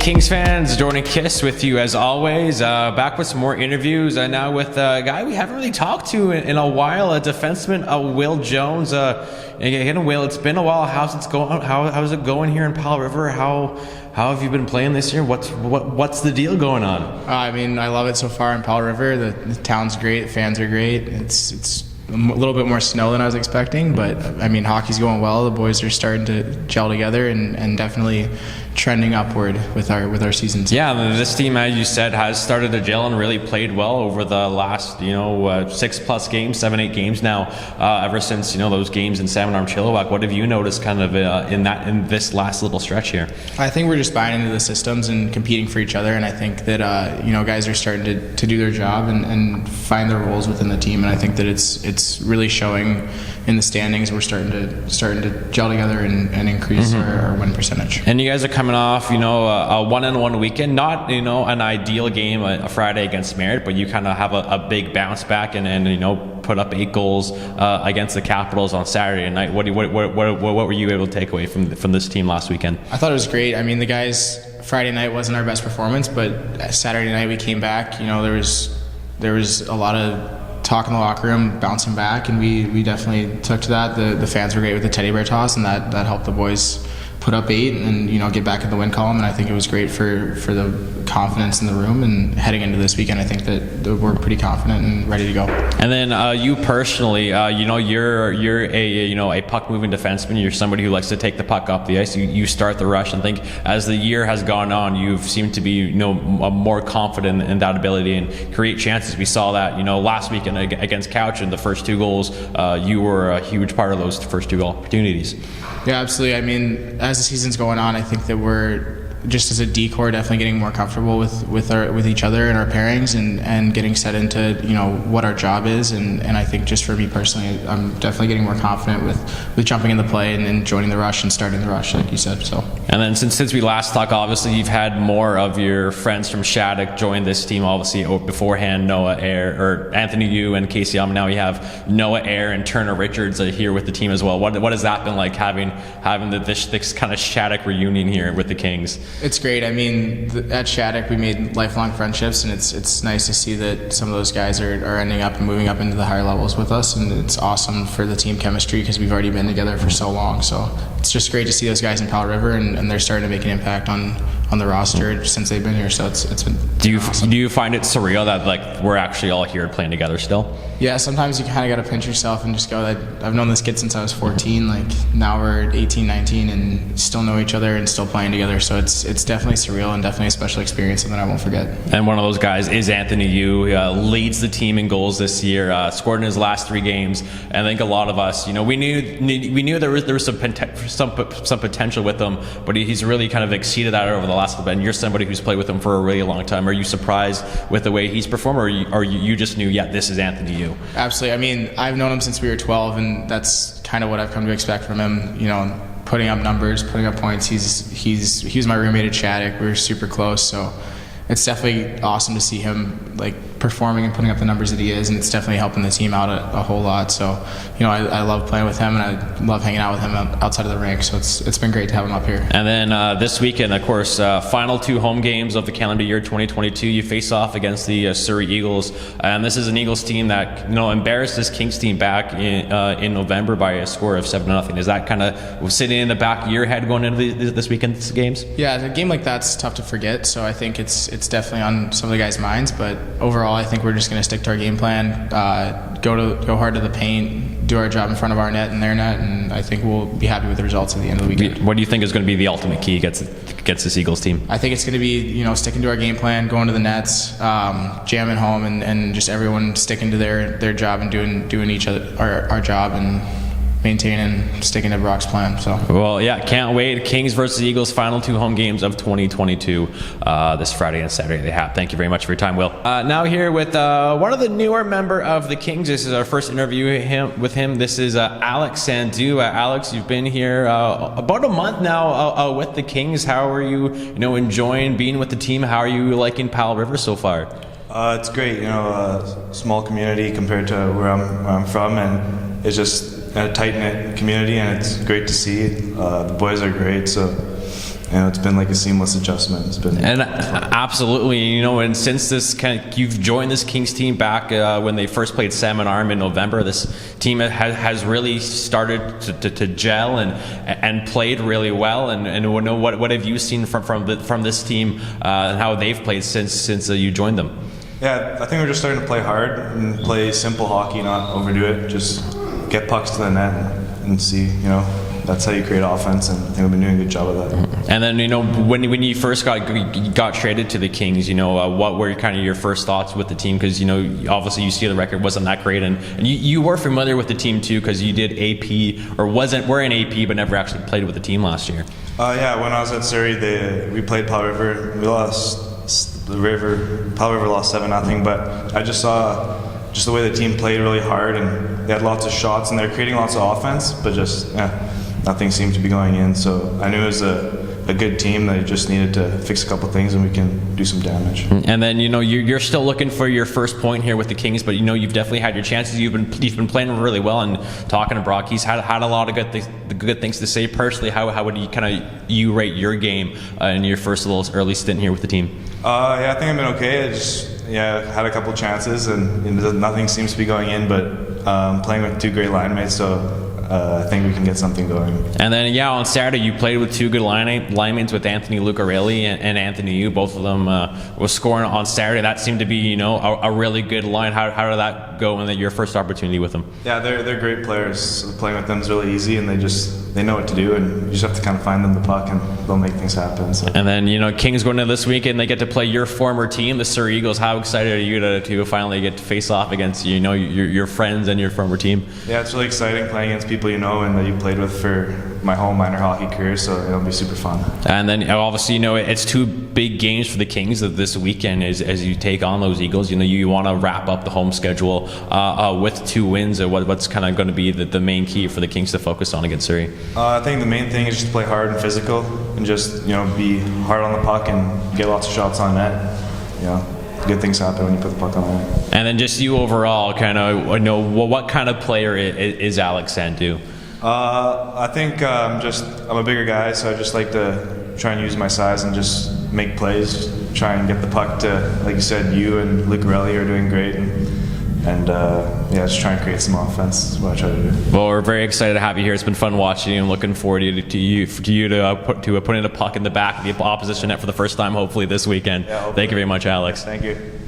Kings fans, Jordan Kiss with you as always. Back with some more interviews. Now with a guy we haven't really talked to in a while, a defenseman, Will Jones. Again, Will, it's been a while. How's it going here in Powell River? How have you been playing this year? What's the deal going on? I love it so far in Powell River. The town's great. The fans are great. It's a little bit more snow than I was expecting, but hockey's going well. The boys are starting to gel together and definitely trending upward with our seasons. Yeah, this team, as you said, has started to gel and really played well over the last 6+ games, 7-8 games now. Ever since those games in Salmon Arm Chilliwack, what have you noticed kind of in this last little stretch here? I think we're just buying into the systems and competing for each other, and I think that guys are starting to do their job and find their roles within the team, and I think that it's really showing in the standings. We're starting to gel together and increase our win percentage. And you guys are coming off, a 1-1 weekend, not an ideal game, a Friday against Merritt, but you kind of have a big bounce back and put up 8 goals against the Capitals on Saturday night. What were you able to take away from this team last weekend? I thought it was great. The guys, Friday night wasn't our best performance, but Saturday night we came back. There was a lot of talk in the locker room, bouncing back, and we definitely took to that. The fans were great with the teddy bear toss, and that helped the boys put up 8 and get back in the win column, and I think it was great for the confidence in the room. And heading into this weekend, I think that we're pretty confident and ready to go. And then you personally, you're a puck moving defenseman. You're somebody who likes to take the puck up the ice. You start the rush, and think as the year has gone on, you've seemed to be more confident in that ability and create chances. We saw that last weekend against Couch, and the first 2 goals, you were a huge part of those first 2 goal opportunities. Yeah, absolutely. As the season's going on, I think that we're just as a decor definitely getting more comfortable with each other and our pairings and getting set into what our job is, and I think just for me personally, I'm definitely getting more confident with jumping in the play and joining the rush and starting the rush, like you said. So. And then since we last talked, obviously you've had more of your friends from Shattuck join this team. Obviously beforehand, Noah Ayer or Anthony Yu and Casey. Now you have Noah Ayer and Turner Richards here with the team as well. What has that been like having this kind of Shattuck reunion here with the Kings? It's great. At Shattuck we made lifelong friendships, and it's nice to see that some of those guys are ending up and moving up into the higher levels with us, and it's awesome for the team chemistry because we've already been together for so long. So it's just great to see those guys in Powell River, and they're starting to make an impact on the roster since they've been here. So it's been awesome. Do you find it surreal that we're actually all here playing together still? Yeah, sometimes you kind of got to pinch yourself and just go, I've known this kid since I was 14. Now we're 18, 19, and still know each other and still playing together. So it's definitely surreal and definitely a special experience, and that I won't forget. And one of those guys is Anthony Yu. Leads the team in goals this year. Scored in his last 3 games. And I think a lot of us, we knew there was some potential with him, but he's really kind of exceeded that over the last little bit. And you're somebody who's played with him for a really long time. Are you surprised with the way he's performed, or you just knew, this is Anthony Yu? Absolutely. I've known him since we were 12, and that's kind of what I've come to expect from him. Putting up numbers, putting up points. He was my roommate at Shattuck. We were super close, so it's definitely awesome to see him performing and putting up the numbers that he is, and it's definitely helping the team out a whole lot. So I love playing with him, and I love hanging out with him outside of the rink. So it's been great to have him up here. And then this weekend, of course, final 2 home games of the calendar year 2022. You face off against the Surrey Eagles, and this is an Eagles team that embarrassed this Kings team back in November by a score of 7-0. Is that kind of sitting in the back of your head going into this weekend's games? Yeah, a game like that's tough to forget. So I think it's definitely on some of the guys' minds, but overall I think we're just going to stick to our game plan, go hard to the paint, do our job in front of our net and their net, and I think we'll be happy with the results at the end of the weekend. What do you think is going to be the ultimate key against this Eagles team? I think it's going to be sticking to our game plan, going to the nets, jamming home, and just everyone sticking to their job and doing each other our job and maintaining, sticking to Brock's plan. So. Well, yeah, can't wait. Kings versus Eagles, final 2 home games of 2022 this Friday and Saturday they have. Thank you very much for your time, Will. Now here with one of the newer member of the Kings. This is our first interview with him. This is Alex Sandhu. Alex, you've been here about a month now with the Kings. How are you, enjoying being with the team? How are you liking Powell River so far? It's great, small community compared to where I'm from, and it's just a tight-knit community, and it's great to see. The boys are great, so it's been like a seamless adjustment. It's been And absolutely, and since you've joined this Kings team back when they first played Salmon Arm in November, this team has really started to gel and played really well. And what have you seen from this team and how they've played since you joined them? Yeah, I think we're just starting to play hard and play simple hockey, not overdo it. Just get pucks to the net and see, that's how you create offense, and I think we've been doing a good job of that. And then, when you first got traded to the Kings, what were kind of your first thoughts with the team? Because, obviously you see the record wasn't that great, and you were familiar with the team too, because you did AP, or were in AP, but never actually played with the team last year. Yeah, when I was at Surrey, we played Powell River. We lost Powell River lost 7-0, but I just saw the way the team played really hard, and they had lots of shots, and they're creating lots of offense, but just nothing seemed to be going in. So I knew it was a good team. They just needed to fix a couple things, and we can do some damage. And then you're still looking for your first point here with the Kings, but you've definitely had your chances. You've been playing really well, and talking to Brock, he's had a lot of good things to say. Personally, how would you rate your game in your first little early stint here with the team? Yeah, I think I've been okay. I just had a couple chances, and nothing seems to be going in. But playing with two great line mates, so I think we can get something going. And then, on Saturday you played with two good line mates with Anthony Lucarelli and Anthony Yu. Both of them was scoring on Saturday. That seemed to be a really good line. How did that go in your first opportunity with them? Yeah, they're great players. So playing with them is really easy, and they know what to do, and you just have to kind of find them the puck, and they'll make things happen. So. And then Kings going into this weekend, they get to play your former team, the Surrey Eagles. How excited are you to finally get to face off against your friends and your former team? Yeah, it's really exciting playing against people and that you played with for my whole minor hockey career, so it'll be super fun. And then obviously it's two big games for the Kings this weekend as you take on those Eagles. You want to wrap up the home schedule with 2 wins. What's kind of going to be the main key for the Kings to focus on against Surrey? I think the main thing is just to play hard and physical, and just be hard on the puck and get lots of shots on net. Good things happen when you put the puck on the net. And then just you overall, what kind of player is Alex Sandhu? I think I'm a bigger guy, so I just like to try and use my size and just make plays, try and get the puck to, like you said, you and Lucarelli are doing great, and just try and create some offense is what I try to do. Well, we're very excited to have you here. It's been fun watching you, and looking forward to putting a puck in the back of the opposition net for the first time, hopefully this weekend. Yeah, hopefully. Thank you very much, Alex. Thank you.